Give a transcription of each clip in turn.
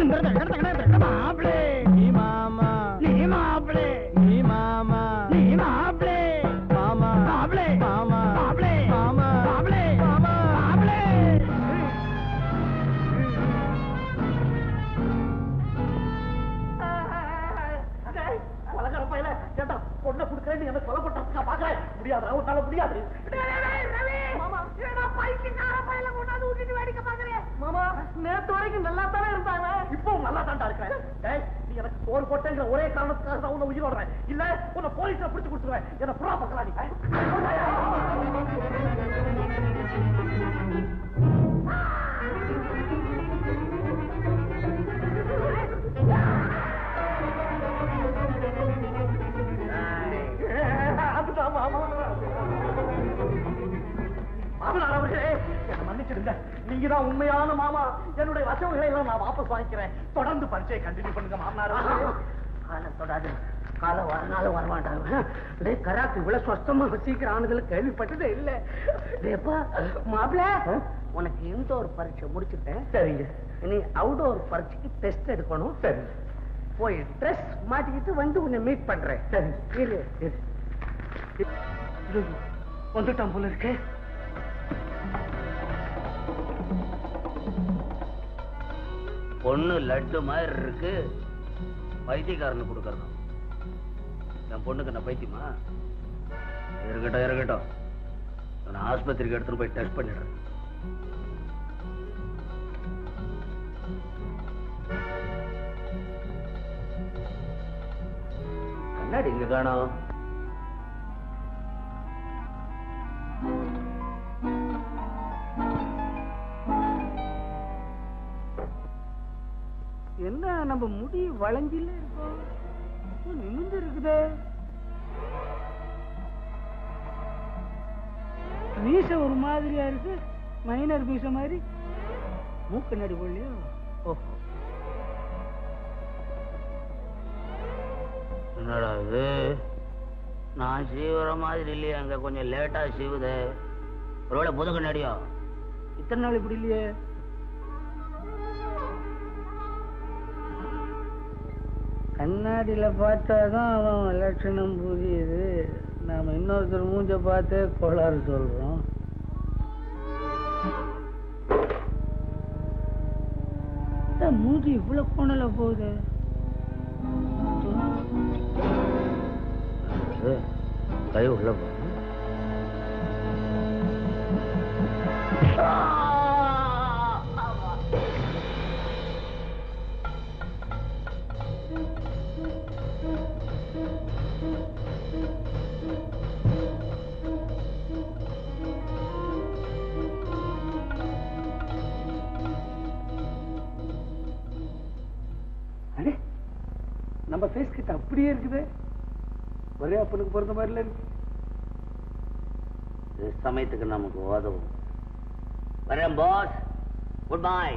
மாப்பிளே நீ மாமா நீ மாப்பிளே நீ மாமா நீ மாப்பிளே மாமா மாப்பிளே மாமா மாப்பிளே மாமா மாப்பிளே மாமா மாப்பிளே பலகார பையல கேட்டா பொண்ணை கொடுக்கறேன்னு என்ன கொலை பண்றதுக்கா பாக்குறேன் முடியாது உன்னால முடியாது மாமா ஏடா பைத்தியக்கார பையல கொண்டாந்து ஊட்டிட்டு வேடிக்கை பாக்குறேன் மாமா நேத்து வரைக்கும் நல்லா தானே இருந்தாங்க இப்போ நல்லா தான்டா இருக்கிறேன் டேய் நீ எனக்கு சோறு போட்டேங்கிற ஒரே காரணத்துக்காக தான் உன்னை உயிரோடுறேன் இல்ல உன்னை போலீஸ்ல பிடிச்சு கொடுத்துருவேன் என்ன புறா பக்கலாம் நீ மாமனார் அவர்களே என்ன மன்னிச்சிடுங்க நீங்க தான் உண்மையான மாமா என்னுடைய வசவுகளை எல்லாம் நான் வாபஸ் வாங்கிக்கிறேன் தொடர்ந்து பரிச்சையை கண்டினியூ பண்ணுங்க மாமனார் காலம் தொடாது காலம் வரனாலும் வரமாட்டாங்க கராக்கு இவ்வளவு சொஸ்தமா சீக்கிரம் ஆனதுல கேள்விப்பட்டதே இல்ல மாப்பிள உனக்கு இன்டோர் பரீட்சை முடிச்சுட்டேன் சரிங்க நீ அவுடோர் பரீட்சைக்கு டெஸ்ட் எடுக்கணும் சரி போய் ட்ரெஸ் மாட்டிக்கிட்டு வந்து உன்னை மீட் பண்றேன் சரி வந்துட்டான் போல இருக்கு பொண்ணு லட்டு மாதிரி இருக்கு பைத்தியக்காரனு கொடுக்கறது என் பொண்ணுக்கு நான் பைத்தியமா இருக்கட்டும் இருக்கட்டும் நான் ஆஸ்பத்திரிக்கு எடுத்துட்டு போய் டெஸ்ட் பண்ணிடுறேன் கண்ணாடி இங்க காணோம் என்ன நம்ம முடி வளைஞ்சில இருக்கோம் நிமிந்து இருக்குதே மீச ஒரு மாதிரியா இருக்கு மைனர் மீச மாதிரி மூக்கு நடி போடலையோ ஓஹோ என்னடா இது நான் சீவுற மாதிரி இல்லையே அங்க கொஞ்சம் லேட்டா சீவுது ஒருவேளை புது கண்ணாடியா இத்தனை நாள் இப்படி இல்லையே கண்ணாடியில பார்த்தாதான் அவன் லட்சணம் புரியுது நாம இன்னொருத்தர் மூஞ்ச பார்த்தே கோளாறு சொல்றோம் மூஞ்சி இவ்வளவு கோணல போகுது கை உள்ள போ நம்ம ஃபேஸ் கிட்ட அப்படியே இருக்குது ஒரே அப்பனுக்கு பிறந்த மாதிரில இருக்கு சமயத்துக்கு நமக்கு உதவும் வரேன் பாஸ் குட் பை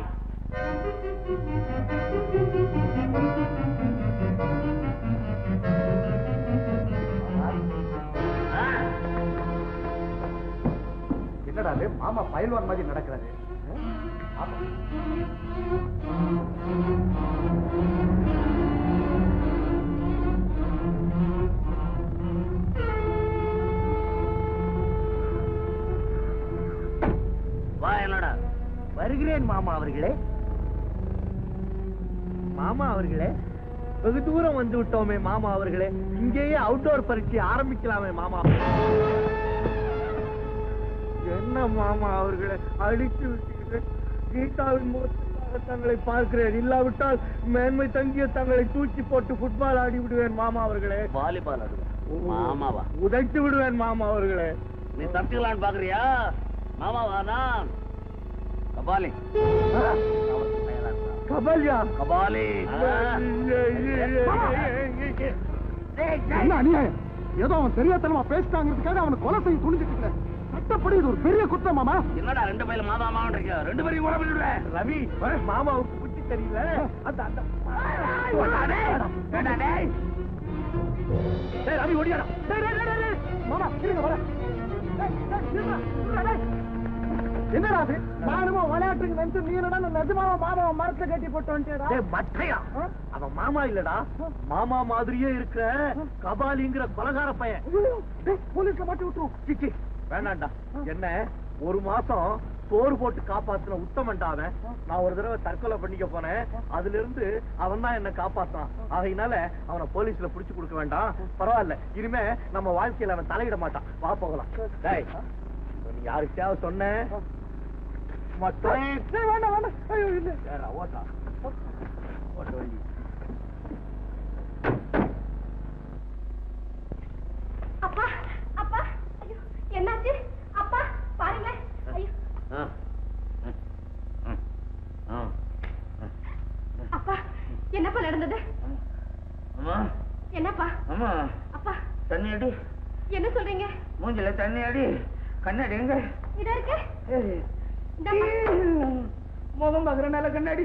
என்னடா மாமா பயில்வான் மாதிரி நடக்கிறாரு வருகிறேன் மாமா அவர்களே மாமா அவர்களே வெகு தூரம் வந்து விட்டோமே மாமா அவர்களே இங்கேயே அவுட்டோர் பரீட்சை ஆரம்பிக்கலாமே மாமா என்ன மாமா அவர்களே அடித்து விட்டீங்க கீதாவின் முகத்துக்காக தங்களை பார்க்கிறேன் இல்லாவிட்டால் மேன்மை தங்கிய தங்களை தூக்கி போட்டு ஃபுட்பால் ஆடி விடுவேன் மாமா அவர்களே வாலிபால் ஆடுவேன் மாமாவா உதைத்து விடுவேன் மாமா அவர்களே நீ தப்பிக்கலான்னு பாக்குறியா மாமாவா நான் கபாலி கபாலியா கபாலி அநியாயம் ஏதோ அவன் தெரியாதனமா பேசிட்டாங்கிறதுக்காக அவனை கொலை செய்ய துணிஞ்சிட்டு இருக்க சட்டப்படி இது ஒரு பெரிய குற்றம் மாமா என்னடா ரெண்டு பேரும் மாமா மாமா இருக்க ரெண்டு பேரையும் கூட விடுவேன் ரவி மாமாவுக்கு புத்தி தெரியல அந்த ரவி ஓடியாடா மாமா இருங்க வர என்னடா அது? நானும் விளையாட்டுக்கு வந்து நீ என்னடா நிஜமாவா மாமாவை மரத்துல கட்டி போட்டு வந்துட்டேடா? மட்டையா? அவன் மாமா இல்லடா, மாமா மாதிரியே இருக்கிற கபாலிங்கிற கொலகார பையன். போலீஸ்ல மாட்டி விட்டுரும். சிச்சி வேண்டாண்டா. என்ன ஒரு மாசம் சோறு போட்டு காப்பாத்துன உத்தமன்டா அவன். நான் ஒரு தடவை தற்கொலை பண்ணிக்க போனேன், அதுல இருந்து அவன் தான் என்ன காப்பாத்தான். அதனால அவனை போலீஸ்ல புடிச்சு கொடுக்க வேண்டாம். பரவாயில்ல, இனிமே நம்ம வாழ்க்கையில அவன் தலையிட மாட்டான். வா போகலாம். டேய், நீ யாருக்காவது சொன்ன வேண்டாம் வேண்டாம். ஐயோ இல்ல, ஓட்டா ஓட்ட வண்டி. அப்பா அப்பா, ஐயோ என்னாச்சு அப்பா? பாருங்க. ஐயோ அப்பா, என்னப்பா நடந்தது? என்னப்பா? அப்பா தண்ணி அடி. என்ன சொல்றீங்க? மூஞ்சில தண்ணி அடி. கண்ணாடி எங்க? இதா இருக்கு. முகம் பாக்குற நல்ல கண்ணாடி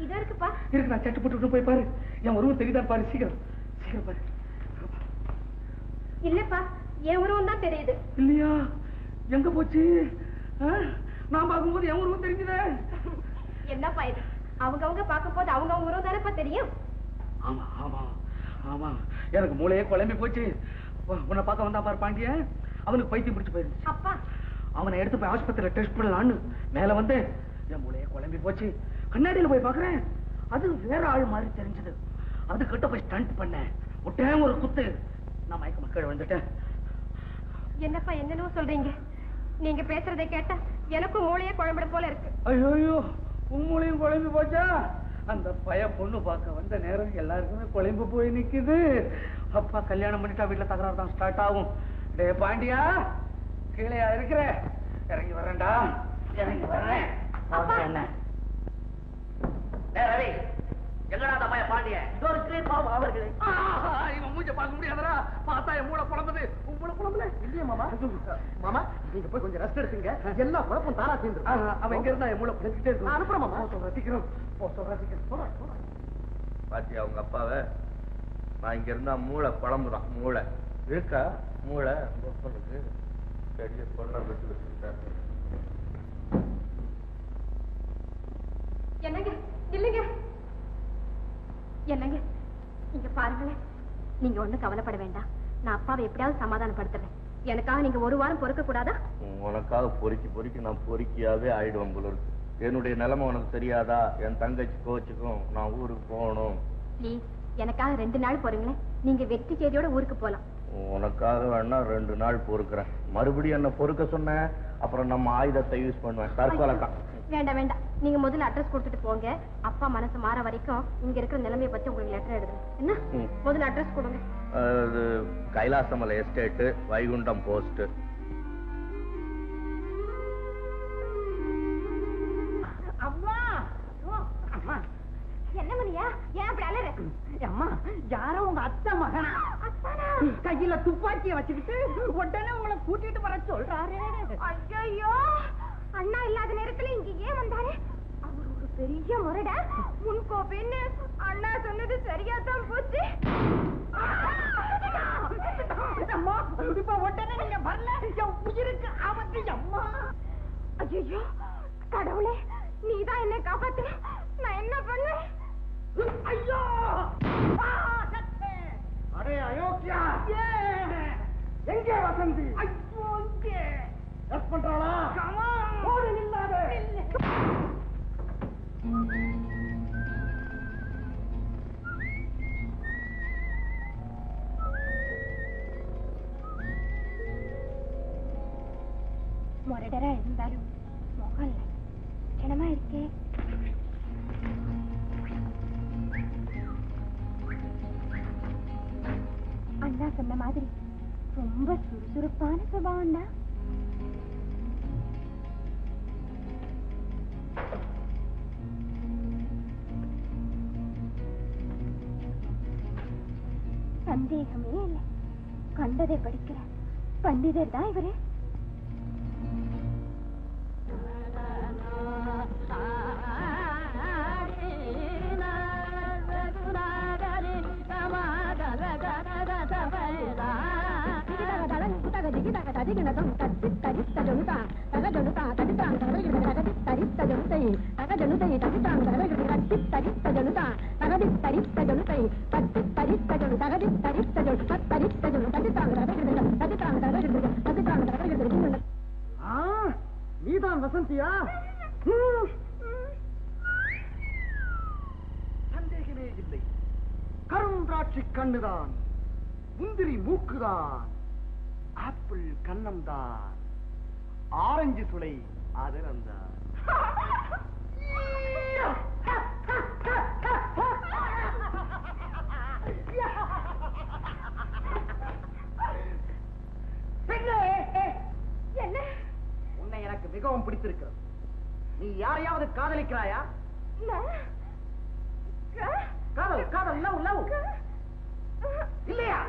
இதா இருக்குப்பா. இருக்கு, நான் சட்டு போட்டு போய் பாரு. என் உருவம் தெரியுதா பாரு, சீக்கிரம் சீக்கிரம் பாரு. இல்லப்பா, என் உருவம் தான் தெரியுது. இல்லையா? எங்க போச்சு? நான் பார்க்கும்போது என் உருவம் தெரிஞ்சுதே. என்னப்பா இது? அவங்க பார்க்கும் போது அவங்க உருவம் தானப்பா தெரியும். ஆமா ஆமா ஆமா, எனக்கு மூளையே குழம்பி போச்சு. உன்னை பார்க்க வந்தா பாரு பாண்டிய, அவனுக்கு பைத்தியம் பிடிச்சு போயிருச்சு. அப்பா, அவனை எடுத்து போய் ஆஸ்பத்திரியில டெஸ்ட் பண்ணலான்னு மேல வந்து என் மூளையே குழம்பி போச்சு. கண்ணாடியில போய் பாக்குறேன், அது வேற ஆள் மாதிரி தெரிஞ்சது. அது கிட்ட போய் ஸ்டண்ட் பண்ணேன், விட்டேன் ஒரு குத்து. நான் மயக்க மக்கள் வந்துட்டேன். என்னப்பா என்னன்னு சொல்றீங்க? நீங்க பேசுறதை கேட்டா எனக்கும் மூளையே குழம்பிட போல இருக்கு. ஐயோ, உன் மூளையும் குழம்பி போச்சா? அந்த பைய பொண்ணு பார்க்க வந்த நேரம் எல்லாருக்குமே குழம்பு போய் நிக்குது. அப்பா கல்யாணம் பண்ணிட்டா வீட்டுல தகராறு தான் ஸ்டார்ட் ஆகும். டே பாண்டியா, கீழே இருக்கிற இறங்கி வரேன்டா. இறங்கி வர்றேன். என்ன ரவி, எங்கடா அந்த பைய பாண்டிய? அவர்களே இவன் மூஞ்ச பார்க்க முடியாதரா? பார்த்தா என் மூளை குழம்புது. உன் மூளை குழம்புல இல்லையா மாமா? மாமா, நீங்க போய் கொஞ்சம் ரெஸ்ட் எடுத்துங்க. எல்லா குழப்பம் தாரா சேர்ந்து. அவன் எங்க இருந்தா என் மூளை குழம்பிட்டே இருக்கு. அனுப்புறேன் மாமா. ரசிக்கிறோம். பாத்தியா அவங்க அப்பாவை? நான் இங்க இருந்தா மூளை குழம்புதான். மூளை இருக்கா? மூளை பொண்ணுக்கு பெரிய பொண்ணை விட்டு வச்சுட்டாரு. என்னங்க இல்லைங்க, என்னங்க இங்க பாருங்களேன். நீங்க ஒண்ணும் கவலைப்பட வேண்டாம். நான் அப்பாவை எப்படியாவது சமாதானப்படுத்துறேன். எனக்காக நீங்க ஒரு வாரம் பொறுக்க கூடாதா? உனக்காக பொறுக்கி நான் பொறுக்கியாவே ஆயிடுவேன் போல இருக்கு. என்னுடைய நிலைமை உனக்கு தெரியாதா? என் தங்கச்சி கோச்சுக்கும், நான் ஊருக்கு போகணும். ப்ளீஸ், எனக்காக 2 நாள் பொறுங்களேன். நீங்க வெற்றி செய்தியோட ஊருக்கு போலாம். உனக்காக வேணா 2 நாள் பொறுக்கிறேன். மறுபடியும் என்ன பொறுக்க சொன்ன, அப்புறம் நம்ம ஆயுதத்தை யூஸ் பண்ணுவேன். தற்கொலைக்கா? வேண்டாம் வேண்டாம், நீங்க முதல்ல அட்ரஸ் கொடுத்துட்டு போங்க. அப்பா மனசு மாற வரைக்கும் இங்க இருக்கிற நிலைமையை பத்தி உங்களுக்கு லெட்டர் எழுதுறேன். என்ன? முதல்ல அட்ரஸ் கொடுங்க. அது கைலாசமலை எஸ்டேட், வைகுண்டம் போஸ்ட். என்ன மணியா, ஏன் அப்படி அலற? அம்மா, யாரோ உங்க அத்தை மகனா கையில துப்பாக்கிய வச்சுக்கிட்டு உடனே உங்களை கூட்டிட்டு வர சொல்றாரு. ஐயோ, அண்ணா இல்லாத நேரத்துல இங்க ஏன் வந்தாரு? அவர் ஒரு பெரிய முரட. முன்கோபின்னு அண்ணா சொன்னது சரியாதான் போச்சு. அம்மா, இப்ப உடனே நீங்க வரல, என் உயிருக்கு ஆபத்து. அம்மா, ஐயோ கடவுளே, நீதான் என்ன காப்பாத்து. நான் என்ன பண்ணேன்? ஐயோ, அடே அயோக்கியா, எங்கே வசந்தி? ஐயோ, இங்கே ரஸ் பண்றாளா? ஓடு, நில்லாதே. முரடரா இருந்தாலும் முகம் லட்சணமா இருக்கே. அண்ணா சொன்ன மாதிரி ரொம்ப சுறுசுறுப்பான சுபாவம் தான். சந்தேகமே இல்லை, கண்டதை படிக்கிற பண்டிதர் தான் இவரு. நீதான் வசந்தியா? சந்தேகமே இல்லை. கருந்திராட்சி கண்ணுதான், முந்திரி மூக்குதான், ஆப்பிள் கண்ணம்தான், ஆரஞ்சு சுளை அதிரந்தான். என்ன? உன்னை எனக்கு மிகவும் பிடித்திருக்கிறது. நீ யாரையாவது காதலிக்கிறாயா? காதல் காதல் லவ் லவ் இல்லையா?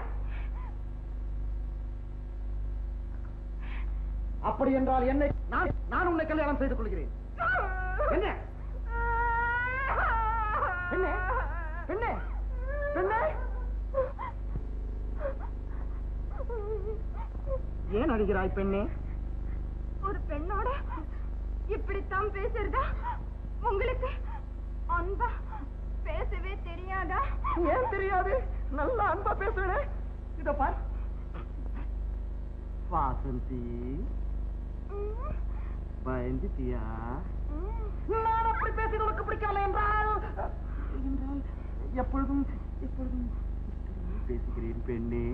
அப்படி என்றால் என்னை நான் உன்னை கல்யாணம் செய்து கொள்கிறேன். என்ன என்ன என்ன என்ன? ஏன் அழுகிறாய் பெண்ணே? ஒரு பெண்ணோட இப்படித்தான் பேசுறதா உங்களுக்கு அன்பா பேசவே தெரியாதா? ஏன் தெரியாது? நல்ல அன்பா பேசுறேன். இத பார் வாசந்தி, பயந்துட்டியா? நான் அப்படி பேசி உனக்கு பிடிக்கவில்லை என்றால் எப்பொழுதும் எப்பொழுதும் பேசுகிறேன் பெண்ணே.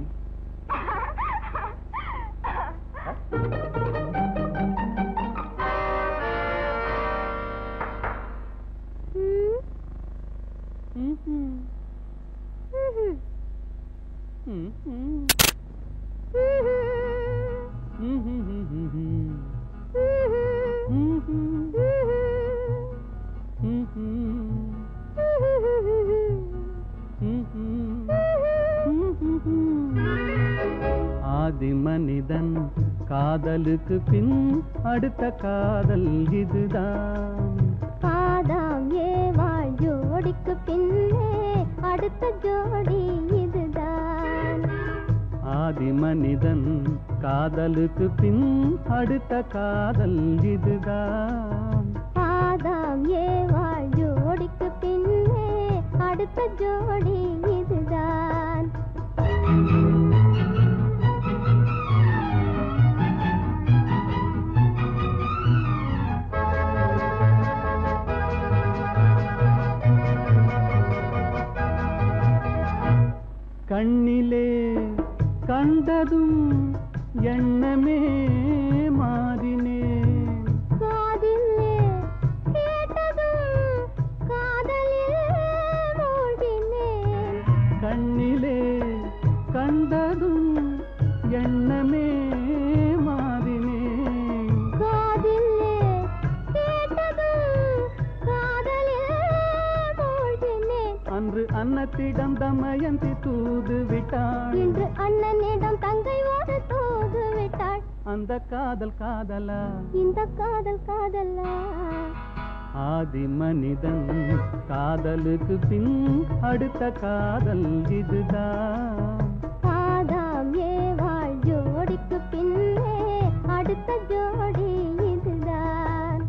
ஆதி மனிதன் காதலுக்கு பின் அடுத்த காதல் இதுதான். ஆதாம் ஏவாள் ஜோடிக்கு பின்னே அடுத்த ஜோடி இதுதான். ஆதி மனிதன் காதலுக்கு பின் அடுத்த காதல் இதுதான். ஆதாம் ஏவாள் ஜோடிக்கு பின்னே அடுத்த ஜோடி இதுதான். கண்ணிலே கண்டதும் எண்ணமே மாறினே, காதிலே கேட்டதும் காதலில் மூழ்கினே. கண்ணிலே கண்டதும் எண்ணமே மாறினே, காதிலே கேட்டதும் காதலில் மூழ்கினே. அன்று அன்னத்திடம் தமயந்தி தூது விட்டாள், இன்று அண்ணனிடம் தங்கை ஒரு தூது விட்டாள். அந்த காதல் காதலா? இந்த காதல் காதலா? ஆதி மனிதன் காதலுக்கு பின் அடுத்த காதல் இதுதான். ஆதாம் ஏவாள் ஜோடிக்கு பின்னே அடுத்த ஜோடி இதுதான்.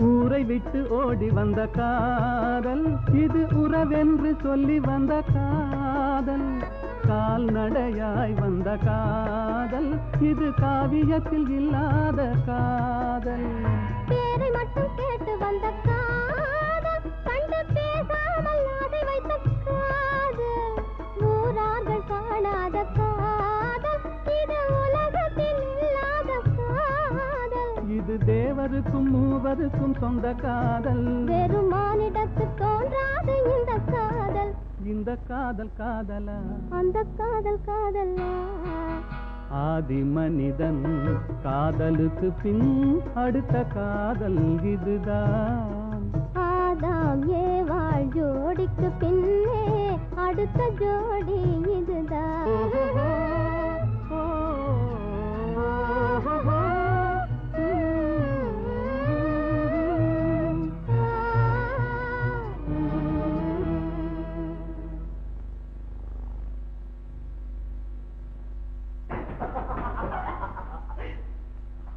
ஊரை விட்டு ஓடி வந்த காதல் இது உறவென்று சொல்லி வந்த காதல். கால்நடையாய் வந்த காதல் இது காவியத்தில் இல்லாத காதல். பேரை மட்டும் கேட்டு வந்த காதல், கண்டு பேசாமல் அதை வைத்த காதல். ஊரார்கள் காணாத காதல், இது உலகத்தில் இல்லாத காதல். இது தேவருக்கும் மூவருக்கும் சொந்த காதல். வெறும் மானிடத்து தோன்றாத இந்த காதல். இந்த காதல் காதலா? அந்த காதல் காதலா? ஆதி மனிதன் காதலுக்கு பின் அடுத்த காதல் இதுதான். ஆதாம் ஏவாள் ஜோடி ஜோடிக்கு பின்னே அடுத்த ஜோடி இதுதான்.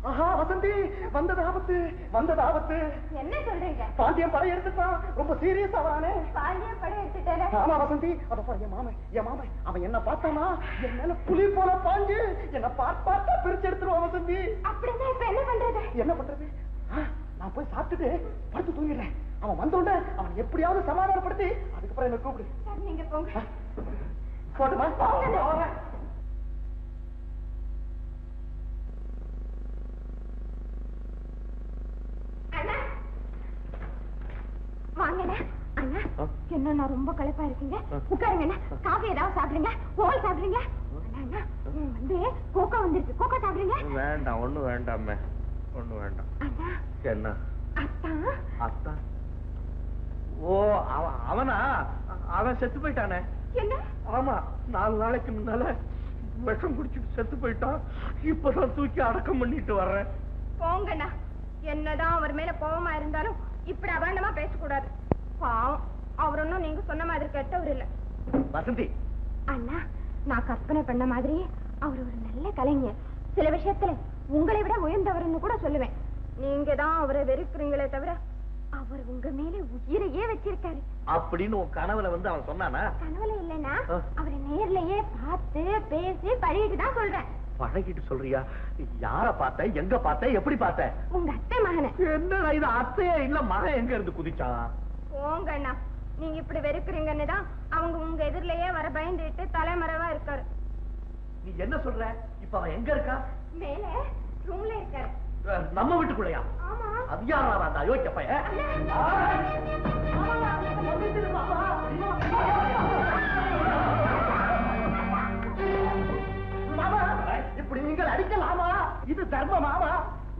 ஆஹா வசந்தி, வந்தது ஆபத்து, வந்தது ஆபத்து. என்ன சொல்றீங்க? பாண்டியன் படை எடுத்துட்டான். ரொம்ப சீரியஸ் ஆவானே. பாண்டியன் படை எடுத்துட்டாரு? ஆமா வசந்தி, அத பாரு, என் மாமன் அவன் என்ன பார்த்தானா என் மேல புலி போல பாஞ்சு என்ன பார்த்தா பிரிச்சு எடுத்துருவான் வசந்தி. அப்படின்னா இப்ப என்ன பண்றது? என்ன பண்றது? நான் போய் சாப்பிட்டுட்டு படுத்து தூங்கிடுறேன். அவன் வந்தோட அவன் எப்படியாவது சமாதானப்படுத்தி அதுக்கப்புறம் என்ன கூப்பிடு. சரி, நீங்க போங்க. போட்டுமா? வாங்கண்ணா. அண்ணா, என்ன நான் ரொம்ப களைப்பா இருக்கீங்க, உட்காருங்க. காஃபி ஏதாவது சாப்பிடுங்க, ஓல் சாப்பிடுங்க. அண்ணா, வந்து கோகா வந்துருக்கு, கோகா சாப்பிடுங்க. வேண்டாம், ஒண்ணு வேண்டாமே, ஒண்ணு வேண்டாம். அண்ணா, என்ன அத்தா? அத்தா? ஓ, அவனா? அவன் செத்து போயிட்டானே. என்ன? ஆமா, 4 நாளைக்கு முன்னால விஷம் குடிச்சிட்டு செத்து போயிட்டான். இப்பதான் தூக்கி அடக்கம் பண்ணிட்டு வர்றேன். போங்கண்ணா. என்னதான் அவர் மேல கோபமா இருந்தாலும் இப்படி அபாண்டமா பேசக்கூடாது. பாவம், அவர் ஒன்னும் நீங்க சொன்ன மாதிரி கெட்டவர் இல்ல. வசந்தி, அண்ணா, நான் கற்பனை பண்ண மாதிரி அவர் ஒரு நல்ல கலைஞர். சில விஷயத்துல உங்களை விட உயர்ந்தவர்னு கூட சொல்லுவேன். நீங்க தான் அவரை வெறுக்கிறீங்களே தவிர அவர் உங்க மேல உயிரையே வச்சிருக்காரு. அப்படின்னு உன் கனவுல வந்து அவன் சொன்னானா? கனவுல இல்லைன்னா அவரை நேர்லயே பார்த்து பேசி பழகிட்டு தான் சொல்றேன். பழகிட்டு சொல்றியா? யார பார்த்த, எங்க பார்த்த, எப்படி பார்த்த? உங்க அத்தை மகனை. என்னடா இது, அத்தையே இல்ல மகன் எங்க இருந்து குதிச்சான்? போங்க அண்ணா, நீங்க இப்படி வெறுக்கிறீங்கன்னு தான் அவங்க உங்க எதிரிலேயே வர பயந்துட்டு தலைமறைவா இருக்காரு. நீ என்ன சொல்ற? இப்ப அவன் எங்க இருக்கா? மேல ரூம்ல இருக்காரு. நம்ம வீட்டுக்குள்ளயா? ஆமா. அது யாரா அந்த அயோக்கிய பையன்? மாமா, இப்படி நீங்கள் அடிக்கலாமா? இது தர்மமாமா?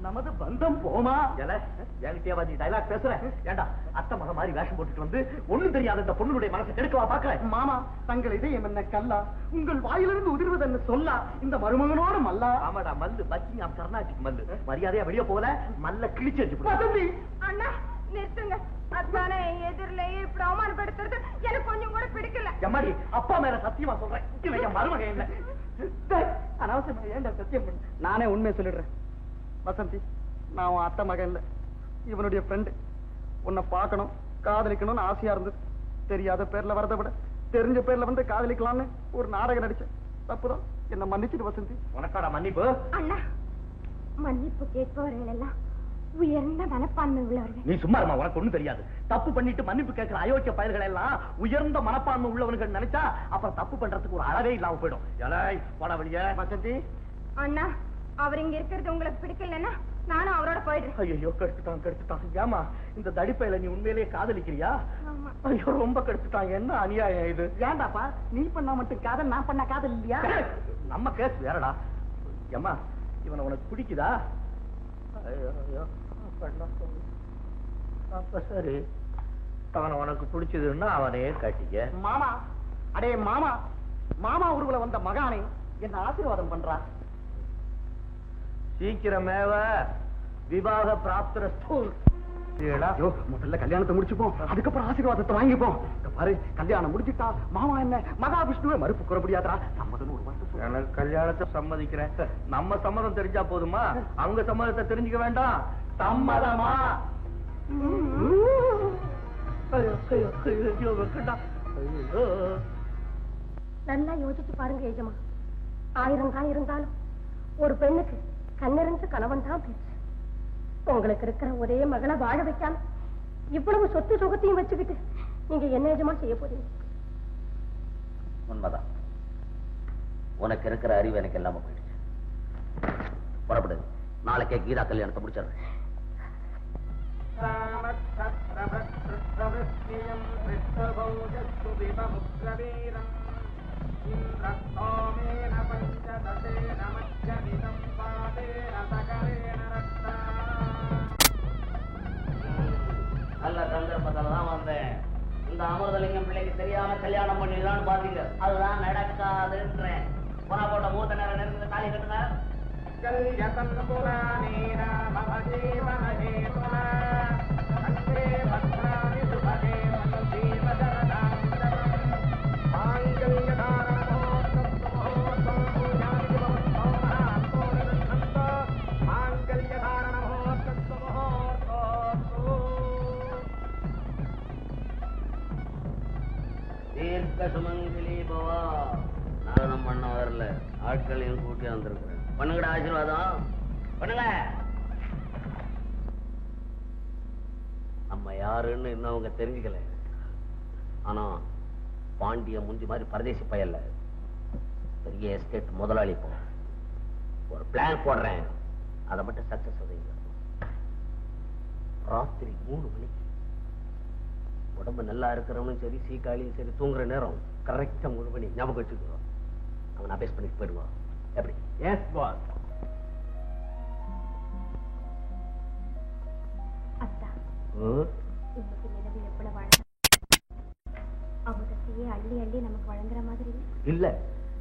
நமது பந்தம் போமா? என்கிட்டயா நீ டைலாக் பேசுற? ஏண்டா, அத்தை மக மாதிரி வேஷம் போட்டுட்டு வந்து ஒண்ணும் தெரியாத இந்த பொண்ணுடைய மனசை கெடுக்கவா பாக்குறேன்? மாமா, தங்கள் இதயம் என்ன கல்லா? உங்கள் வாயிலிருந்து உதிர்வது என்ன சொல்லா? இந்த மருமகனோட மல்லா? ஆமாடா, மல்லு பக்கிங்ஹாம் கர்நாடிக் மல்லு. மரியாதையா வெளியே போகல, மல்ல கிழிச்சு வச்சு. அண்ணா, நிறுத்துங்க. அதானே எதிரிலேயே இப்படி அவமானப்படுத்துறது எனக்கு கொஞ்சம் கூட பிடிக்கல. எம்மாடி, அப்பா மேல சத்தியமா சொல்றேன், இவன் மருமகன் இல்ல. அனாவசியமா ஏன்டா சத்தியம் பண்ணு? நானே உண்மையை சொல்லிடுறேன் வசந்தி. நான் உன் அத்தை மகன் இல்ல, இவனுடைய ஃப்ரெண்டு. உன்னை பார்க்கணும், காதலிக்கணும்னு ஆசையா இருந்தது. தெரியாத பேர்ல வரதை விட தெரிஞ்ச பேர்ல வந்து காதலிக்கலாம்னு ஒரு நாடகம் நடிச்சேன். தப்புதான், என்ன மன்னிச்சிட்டு வசந்தி. உனக்காடா மன்னிப்பு? அண்ணா, மன்னிப்பு கேட்பவர்கள் எல்லாம் உயர்ந்த மனப்பான்மை உள்ளவர்கள். நீ சும்மா இருமா, உனக்கு ஒண்ணும் தெரியாது. தப்பு பண்ணிட்டு மன்னிப்பு கேட்கிற அயோக்கிய பயல்கள் எல்லாம் உயர்ந்த மனப்பான்மை உள்ளவர்கள் நினைச்சா அப்புறம் தப்பு பண்றதுக்கு ஒரு அளவே இல்லாம போயிடும். வசந்தி, அண்ணா, அவர் இங்க இருக்கிறது உங்களுக்கு பிடிக்கலன்னா நானும் அவரோட போயிடுறேன். ஐயோ, கெடுத்துட்டான். ஏமா, இந்த தடிப்பையில நீ உண்மையிலேயே காதலிக்கிறியா? ஐயோ, ரொம்ப கெடுத்துட்டான். என்ன அநியாயம் இது? ஏண்டாப்பா, நீ பண்ணா மட்டும் காதல், நான் பண்ண காதல் இல்லையா? நம்ம கேஸ் வேறடா. ஏமா, இவனை உனக்கு பிடிக்குதா? ஐயோ, அப்ப சரி, அவனை உனக்கு பிடிச்சதுன்னா அவனே கட்டிக்க. மாமா, அடே மாமா, மாமா ஊர்வல வந்த மகானே என்ன ஆசீர்வாதம் பண்றா. சீக்கிரமேவ விவாக பிராப்தரஸ்து. முதல்ல கல்யாணத்தை முடிச்சுப்போம், அதுக்கப்புறம் ஆசீர்வாதத்தை வாங்கிப்போம். பாரு, கல்யாணம் முடிச்சுட்டா மாமா என்ன மகாவிஷ்ணுவே மறுப்பு கூற முடியாதா? சம்மதம் ஒரு வார்த்தை. எனக்கு கல்யாணத்தை சம்மதிக்கிறேன். நம்ம சம்மதம் தெரிஞ்சா போதுமா? அவங்க சம்மதத்தை தெரிஞ்சுக்க வேண்டாம். சம்மதமா? நல்லா யோசிச்சு பாருங்க எஜமா. 1000 காய் இருந்தாலும் ஒரு பெண்ணுக்கு கண்ணறிஞ்ச கணவன் தான் பேச்சு. உங்களுக்கு இருக்கிற ஒரே மகளை வாழ வைக்காம இவ்வளவு சொத்து சுகத்தையும் வச்சுக்கிட்டு நீங்க என்ன எஜமா செய்ய போறீங்க? உண்மைதான், உனக்கு இருக்கிற அறிவு எனக்கு இல்லாம போயிடுச்சு. புறப்படு, நாளைக்கே கீதா கல்யாணத்தை முடிச்சிடுறேன். நல்ல சந்தர்ப்பத்தில் தான் வந்தேன். இந்த அமிர்தலிங்கம் பிள்ளைக்கு தெரியாம கல்யாணம் பண்ணிடலாம்னு பாத்தீங்க. அதுதான் நடக்காதுன்றேன். போனா போட்ட மூத்த நேரம் நெருங்குது, தாலி கட்டுங்க. தீர்க்க சுமங்கலி பவா. நானும் பண்ண வரல, ஆட்களையும் கூட்டி வந்திருக்கிறேன். பண்ணுங்கடா ஆசீர்வாதம், பண்ணுங்க. நம்ம யாருன்னு இன்னும் அவங்க தெரிஞ்சுக்கல. ஆனா பாண்டிய முஞ்சி மாதிரி பரதேசி பயல்ல, பெரிய எஸ்டேட் முதலாளி. போ ஒரு பிளான் போடுறேன், அதை மட்டும் சக்சஸ் செய்யுங்க. ராத்திரி 3 மணிக்கு உடம்பு நல்லா இருக்கிறவனும் சரி, சீக்காளியும் சரி, தூங்குற நேரம் கரெக்டா 3 மணி. ஞாபகம் வச்சுக்கிறோம். அவன் அபேஸ் பண்ணிட்டு போயிடுவான். எப்படி? Yes boss. அத்தா, இன்னைக்கு நிலவு எவ்வளவு வாழ அமுதத்தையே அள்ளி அள்ளி நமக்கு வழங்குற மாதிரி இல்ல,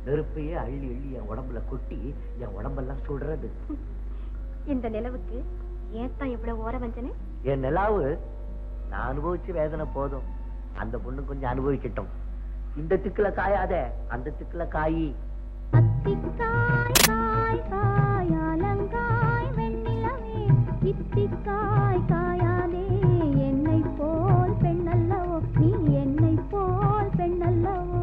நெருப்பையே அள்ளி அள்ளி என் உடம்புல கொட்டி என் உடம்பெல்லாம் சொல்றது. இந்த நிலவுக்கு ஏத்தான் இவ்வளவு ஓர வஞ்சனை? என் நிலாவு நான் அனுபவிச்சு வேதனை போதும், அந்த பொண்ணு கொஞ்சம் அனுபவிக்கட்டும். இந்த திக்குல காயாத, அந்த திக்குல காயி. அத்திக்காய் காய் காய் அலங்காய் வெண்ணிலவே, இத்திக்காய் காயாதே என்னை போல் பெண்ணல்லவோ, நீ என்னை போல் பெண்ணல்லவோ.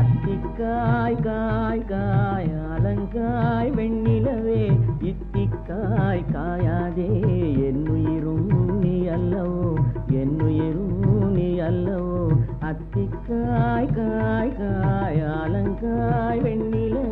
அத்திக்காய் காய் காய் அலங்காய் வெண்ணிலவே, இத்திக்காய் காயாதே என்னுயிரும் நீ அல்லவோ, என்னுயிரும் நீ அல்லவோ. அத்திக்காய் காய் காய் அலங்காய் வெண்ணிலவே.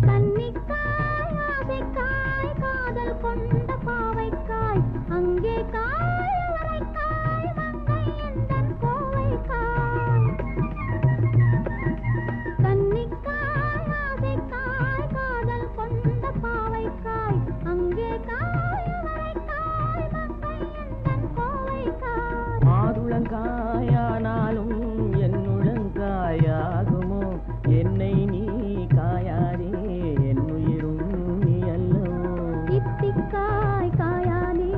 கன்னிக்காய் ஆசைக்காய் காதல் கொண்ட பாவைக்காய், அங்கே காய் அவரைக்காய் மங்கை எந்தன் கோவைக்காய். கன்னிக்காய் ஆசைக்காய் காதல் கொண்ட பாவைக்காய், அங்கே காய் அவரைக்காய் மங்கை எந்தன் கோவைக்காய். மாதுளங்காயானாலும் என்னுளங்காயாகுமோ, என்னை நீ காயாதே என்னுயிரும் நீ அல்லவோ. இத்திக்காய் காயாதே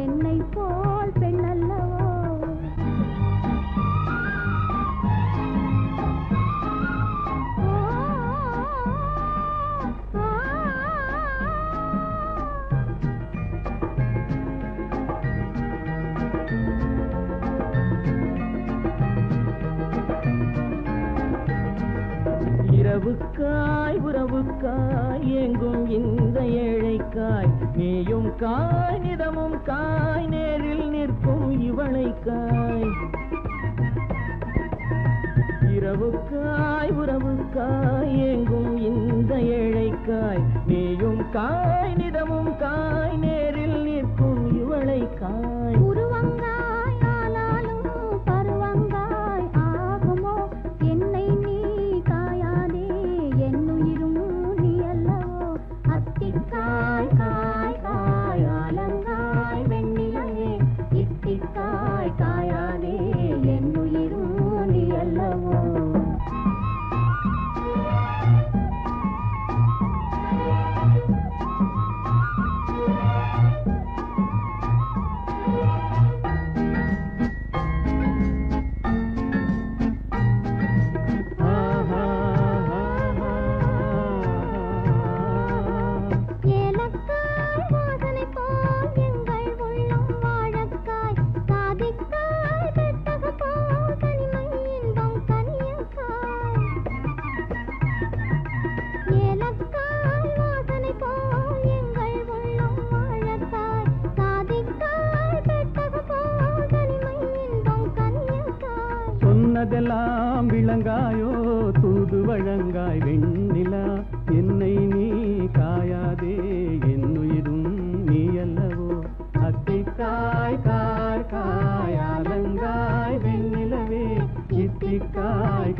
என்னை போல் பெண்ணல்லவோ. இரவுக்காய் உறவுக்காய் எங்கும் இந்த ஏழைக்காய், நீயும் காய் நிதமும் காய் நேரில் நிற்கும் இவளைக்காய். இரவுக்காய் உறவுக்காய் எங்கும் இந்த ஏழைக்காய், நீயும் காய் நிதமும் காய் நேரில் நிற்கும் இவளைக்காய். உருவங்காய் ஆனாலும் பருவங்காய் ஆகுமோ, என்னை நீ காயாதே என்னுயிரும் நீ அல்லவோ. அத்திக்காய் காய் காய் அலங்காய் வெண்ணிலவே, இத்திக்காய் காயாதே என்னுயிரும் நீ அல்லவோ. ஏலக்காய் வாசனை போல் எங்கள் உள்ளம் வாழக்காய், சாதிக்காய் பெட்டக போல் தனிமை இன்பம் கனியக்காய். ஏலக்காய் வாசனை போல் எங்கள் உள்ளம் வாழக்காய், சாதிக்காய் பெட்டக போல் தனிமை இன்பம் கனியக்காய். சொன்னதெல்லாம் விளங்காயோ தூது வழங்காய் வெண்ணிலா, என்னை நீ காயாதே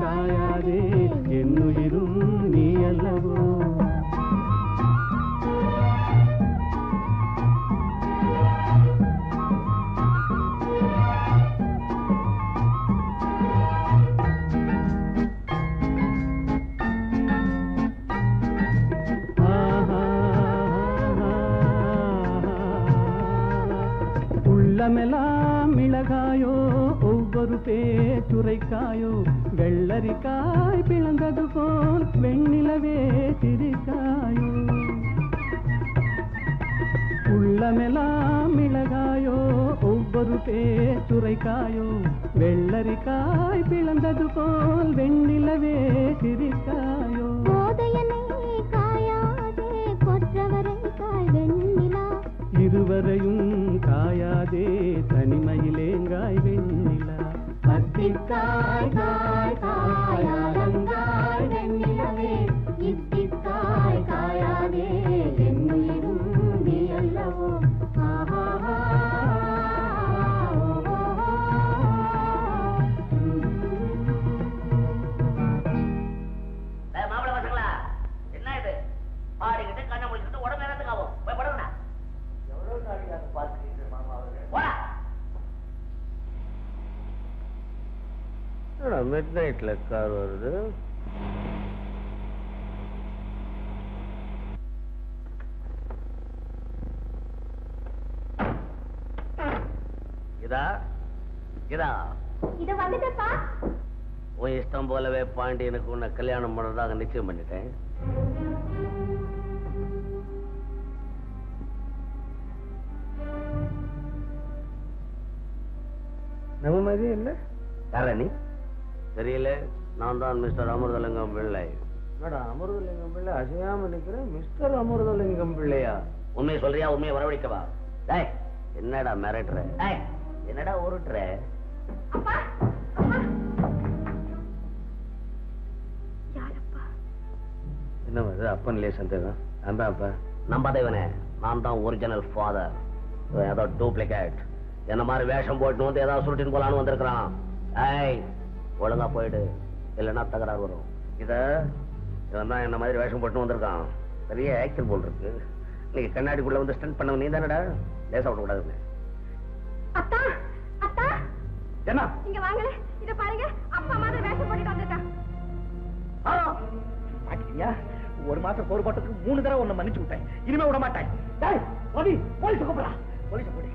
காயாதே என்னுயிரும் நீ அல்லவோ. உள்ளமெல்லாம் மிளகாயோ ஒவ்வொரு பேச்சுரைக்காயோ வெள்ளரிக்காய் பிளந்தது போல் வெண்ணிலவே சிரிக்காயோ. உள்ளமெல்லாம் மிளகாயோ ஒவ்வொரு பேச்சுரைக்காயோ வெள்ளரிக்காய் பிளந்தது போல் வெண்ணிலவே சிரிக்காயோ. இருவரையும் காயாதே தனிமையிலேங்காய் வெண்ணிலா. அத்திக்காய் காய் காயாலங்காய் வெண்ணிலவே இத்திக்காய் காயாதே என்னுயிரும் நீ அல்லவோ. மாப்பிள பசங்களா, என்ன இது பாடிக்கிட்டு கண்ணை முடிச்சுட்டு உடம்பு நேரத்துக்கு ஆகும். போய் படுங்க. மிட் நைட்ல கார் வருது. இதா இதா இது வந்துட்டப்பா. உன் இஷ்டம் போலவே பாண்டியனுக்கு உன்னை கல்யாணம் பண்றதாக நிச்சயம் பண்ணிட்டேன். நம்ம மாதிரி இல்ல. யாரா நீ? தெரியல. நான் தான் மிஸ்டர் அமிர்தலிங்கம் பிள்ளை. என்னடா அமிர்தலிங்கம் பிள்ளை அசையாம நிக்கிறேன். மிஸ்டர் அமிர்தலிங்கம் பிள்ளையா? உண்மையை சொல்றியா? உண்மையை வரவழைக்கவா? டேய், என்னடா மிரட்டுற? டேய், என்னடா உருட்டுற? என்ன மாதிரி அப்பன் இல்லையே சந்தேகம்? நான் தான் அப்பா. நம்பாத இவனே, நான் தான் ஒரிஜினல் ஃபாதர். ஏதோ டூப்ளிகேட் என்ன மாதிரி வேஷம் போட்டு வந்து ஏதாவது சுருட்டின்னு போலான்னு வந்திருக்கிறான். ஏய், ஒழுங்கா போயிடு, இல்லைன்னா தகராறு வரும். இவன் தான் என்ன மாதிரி வேஷம் போட்டு வந்திருக்கான். பெரிய ஆக்டர் போல் இருக்கு. இன்னைக்கு கண்ணாடிக்குள்ள வந்து ஸ்டண்ட் பண்ண நீ தானடா. லேசா விட கூடாதுன்னு. அத்தா அத்தா என்ன இங்க வாங்கல. இத பாருங்க, அப்பா மாதிரி வேஷம் போட்டுட்டு வந்திருக்கான். ஒரு மாசம் சோறு போட்டதுக்கு 3 தடவை உன்னை மன்னிச்சு விட்டேன். இனிமே விட மாட்டேன். போலீஸ் கூப்பிடா. போலீஸ் போடி.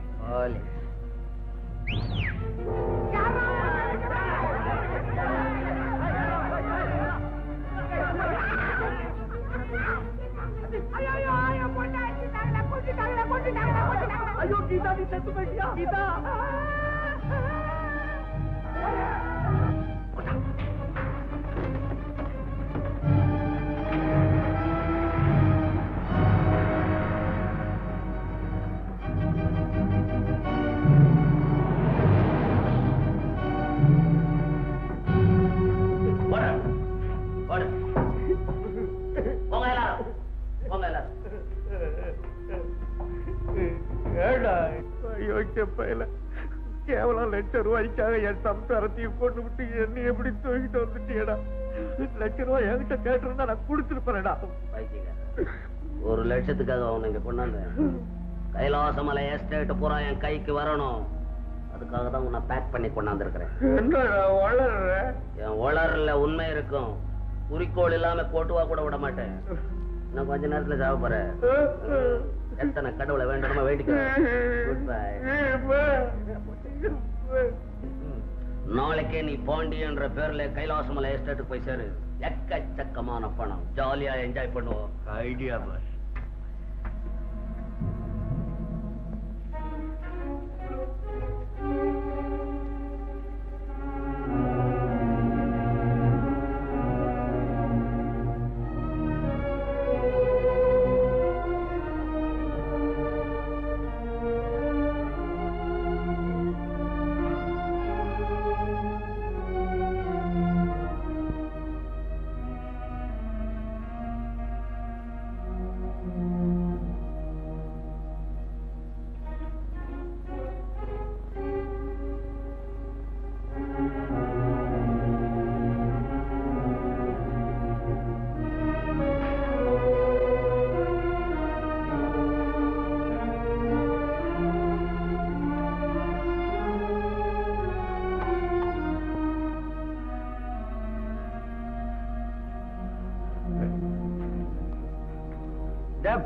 ஐயோ கீதா, நீ செத்து போயிட்டியா? கீதா கேவலம் ₹1,00,000 என் சம்சாரத்தையும் கொண்டு விட்டு என்ன எப்படி தூக்கிட்டு வந்துட்டியடா. ₹1,00,000 என்கிட்ட கேட்டிருந்தா நான் கொடுத்துருப்பேன்டா. ஒரு லட்சத்துக்காக அவனை இங்க கொண்டாந்து கைலாசமலை எஸ்டேட் பூரா என் கைக்கு வரணும். அதுக்காக தான் உன்னை பேக் பண்ணி கொண்டாந்துருக்கிறேன். என் வளரல உண்மை இருக்கும். குறிக்கோள் இல்லாம கோட்டுவா கூட விட மாட்டேன். இன்னும் கொஞ்ச நேரத்துல சாவ போற. எத்தனை கடவுளை வேண்டணுமா வேண்டிக்க. Good bye. நாளைக்கே நீ பாண்டியன்ற பேர்ல கைலாசமலை எஸ்டேட்டுக்கு போய் சேரு. எக்கச்சக்கமான பணம். ஜாலியா என்ஜாய் பண்ணுவோம். Idea boss.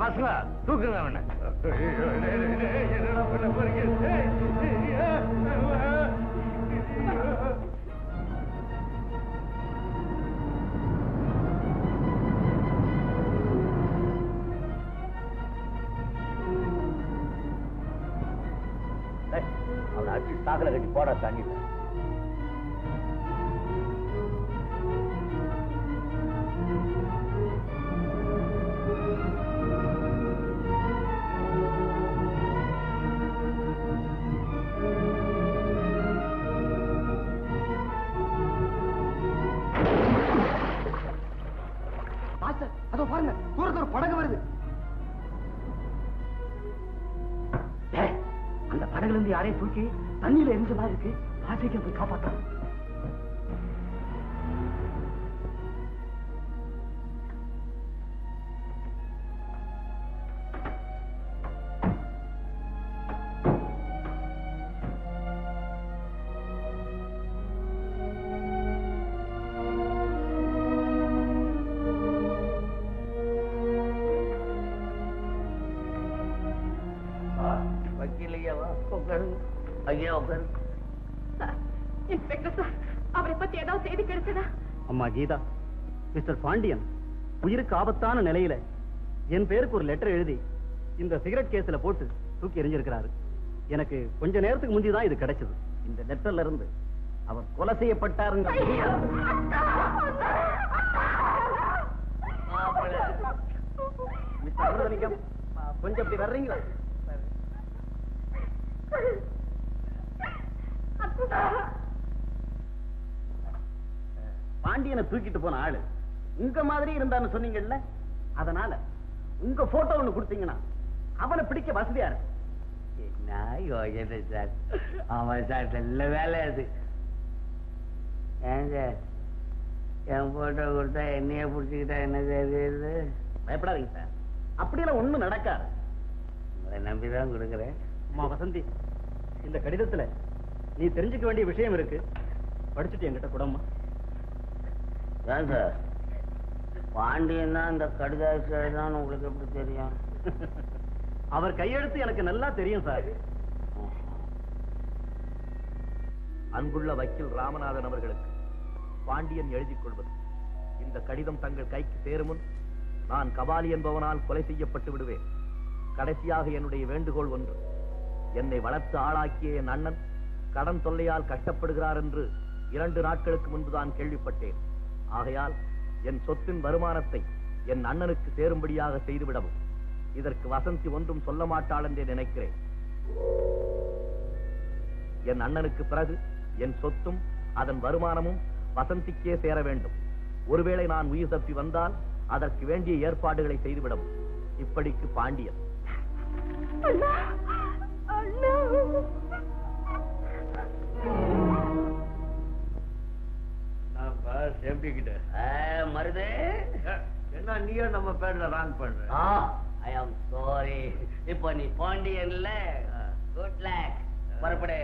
பசங்க தூக்குங்க அவனை. என்னடா பண்ண போறீங்க? அவனை அடிச்சு சாக்கலை கட்டி போட தண்ணியில். அதோ பாருங்க, தூரத்துல ஒரு படகு வருது. அந்த படகுல இருந்து யாரையும் தூக்கி தண்ணியில எரிஞ்ச மாதிரி இருக்கு. ஆசைக்கு போய் காப்பாற்ற. இன்ஸ்பெக்டர் சார், அவரை பத்தி ஏதாவது செய்தி கிடைச்சதா? அம்மா கீதா, மிஸ்டர் பாண்டியன் உயிருக்கு ஆபத்தான நிலையில என் பேருக்கு ஒரு லெட்டர் எழுதி இந்த சிகரெட் கேஸ்ல போட்டு தூக்கி எறிஞ்சிருக்கிறாரு. எனக்கு கொஞ்ச நேரத்துக்கு முந்திதான் இது கிடைச்சது. இந்த லெட்டர்ல இருந்து அவர் கொலை செய்யப்பட்டாருங்க. மிஸ்டர் அமிர்தலிங்கம், கொஞ்சம் இப்படி வர்றீங்களா? பாண்டியனை தூக்கிட்டு போன ஆளு உங்க மாதிரி இருந்தான்னு சொன்னீங்கல்ல, அதனால உங்க போட்டோ ஒண்ணு கொடுத்தீங்கன்னா அவனை பிடிக்க வசதியா இருக்கு. என்ன யோசனை சார்? ஆமா சார், நல்ல வேலை அது. ஏங்க என் போட்டோ கொடுத்தா என்னைய பிடிச்சிக்கிட்டா என்ன தெரியுது? பயப்படாதீங்க சார், அப்படியெல்லாம் ஒண்ணும் நடக்காது. உங்களை நம்பிதான் கொடுக்குறேன். அம்மா வசந்தி, இந்த கடிதத்துல நீ தெரிஞ்சுக்க வேண்டிய விஷயம் இருக்கு, படிச்சுட்டு என்கிட்ட கூடம்மா. ஏன் சார், பாண்டியன் தான் இந்த கடிதாசிரியர் உங்களுக்கு எப்படி தெரியும்? அவர் கையெழுத்து எனக்கு நல்லா தெரியும் சார். அன்புள்ள வக்கீல் ராமநாதன் அவர்களுக்கு பாண்டியன் எழுதிக் கொள்வது. இந்த கடிதம் தங்கள் கைக்கு சேரும் முன் நான் கபாலி என்பவனால் கொலை செய்யப்பட்டு விடுவேன். கடைசியாக என்னுடைய வேண்டுகோள் ஒன்று. என்னை வளர்த்து ஆளாக்கிய என் அண்ணன் கடன் தொல்லையால் கஷ்டப்படுகிறார் என்று 2 நாட்களுக்கு முன்புதான் கேள்விப்பட்டேன். ஆகையால் என் சொத்தின் வருமானத்தை என் அண்ணனுக்கு சேரும்படியாக செய்துவிடவும். இதற்கு வசந்தி ஒன்றும் சொல்ல மாட்டாள் என்றே நினைக்கிறேன். என் அண்ணனுக்கு பிறகு என் சொத்தும் அதன் வருமானமும் வசந்திக்கே சேர வேண்டும். ஒருவேளை நான் உயிர் தப்பி வந்தால் அதற்கு வேண்டிய ஏற்பாடுகளை செய்துவிடவும். இப்படிக்கு பாண்டியன். மருதே, என்ன நீயும் நம்ம பேர்ல ராங் பண்ற? ஐ ஆம் சாரி. இப்போ நீ பாண்டியன்ல. Good luck. புறப்படு.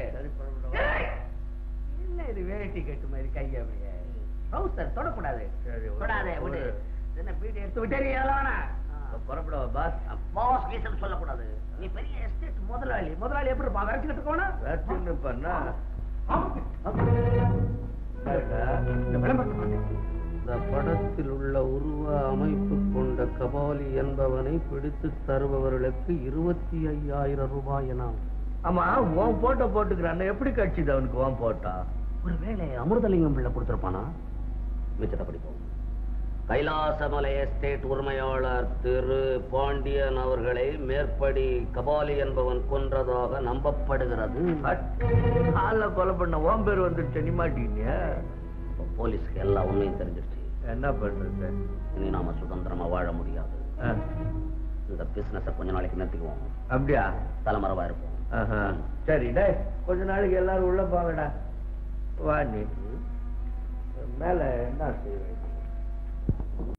என்ன இது வேட்டி கட்டு மாதிரி கை அப்படியே? ட்ரவுசர் தொடக்கூடாது. தொடாதே, விடு. என்ன பீடி எடுத்து விட்டே புறப்படுவா பாஸ்? பாஸ் கீசன் சொல்லக்கூடாது. நீ பெரிய எஸ்டேட் முதலாளி. முதலாளி எப்படி இருப்பா? வரைச்சுக்கிட்டு போனா வேட்டுன்னு பண்ணா இந்த படத்தில் உள்ள உருவ அமைப்பு கொண்ட கபாலி என்பவனை பிடித்து தருபவர்களுக்கு 25,000 ரூபாய் எனாம். ஆமா, உன் போட்டோ போட்டுக்கிறான். எப்படி கட்சிது அவனுக்கு உன் போட்டா? ஒருவேளை அமிர்தலிங்கம் பிள்ளை கொடுத்திருப்பானா? மிச்சத்தை படிப்போம். கைலாசமலை எஸ்டேட் உரிமையாளர் திரு பாண்டியன் அவர்களை மேற்படி கபாலி என்பவன் கொன்றதாக நம்பப்படுகிறது. ஆள கொலை பண்ண உன் பேர் வந்துடுச்சு. நீ மாட்டீங்க. போலீஸ்க்கு எல்லா உண்மையும் தெரிஞ்சிருச்சு. என்ன பண்றது? இனி நாம சுதந்திரமா வாழ முடியாது. இந்த பிசினஸ கொஞ்ச நாளைக்கு நிறுத்திக்குவோம். அப்படியா? தலைமறைவா இருப்போம். சரி, டேய் கொஞ்ச நாளைக்கு எல்லாரும் உள்ள போங்கடா. வா நீ மேல என்ன செய்ய?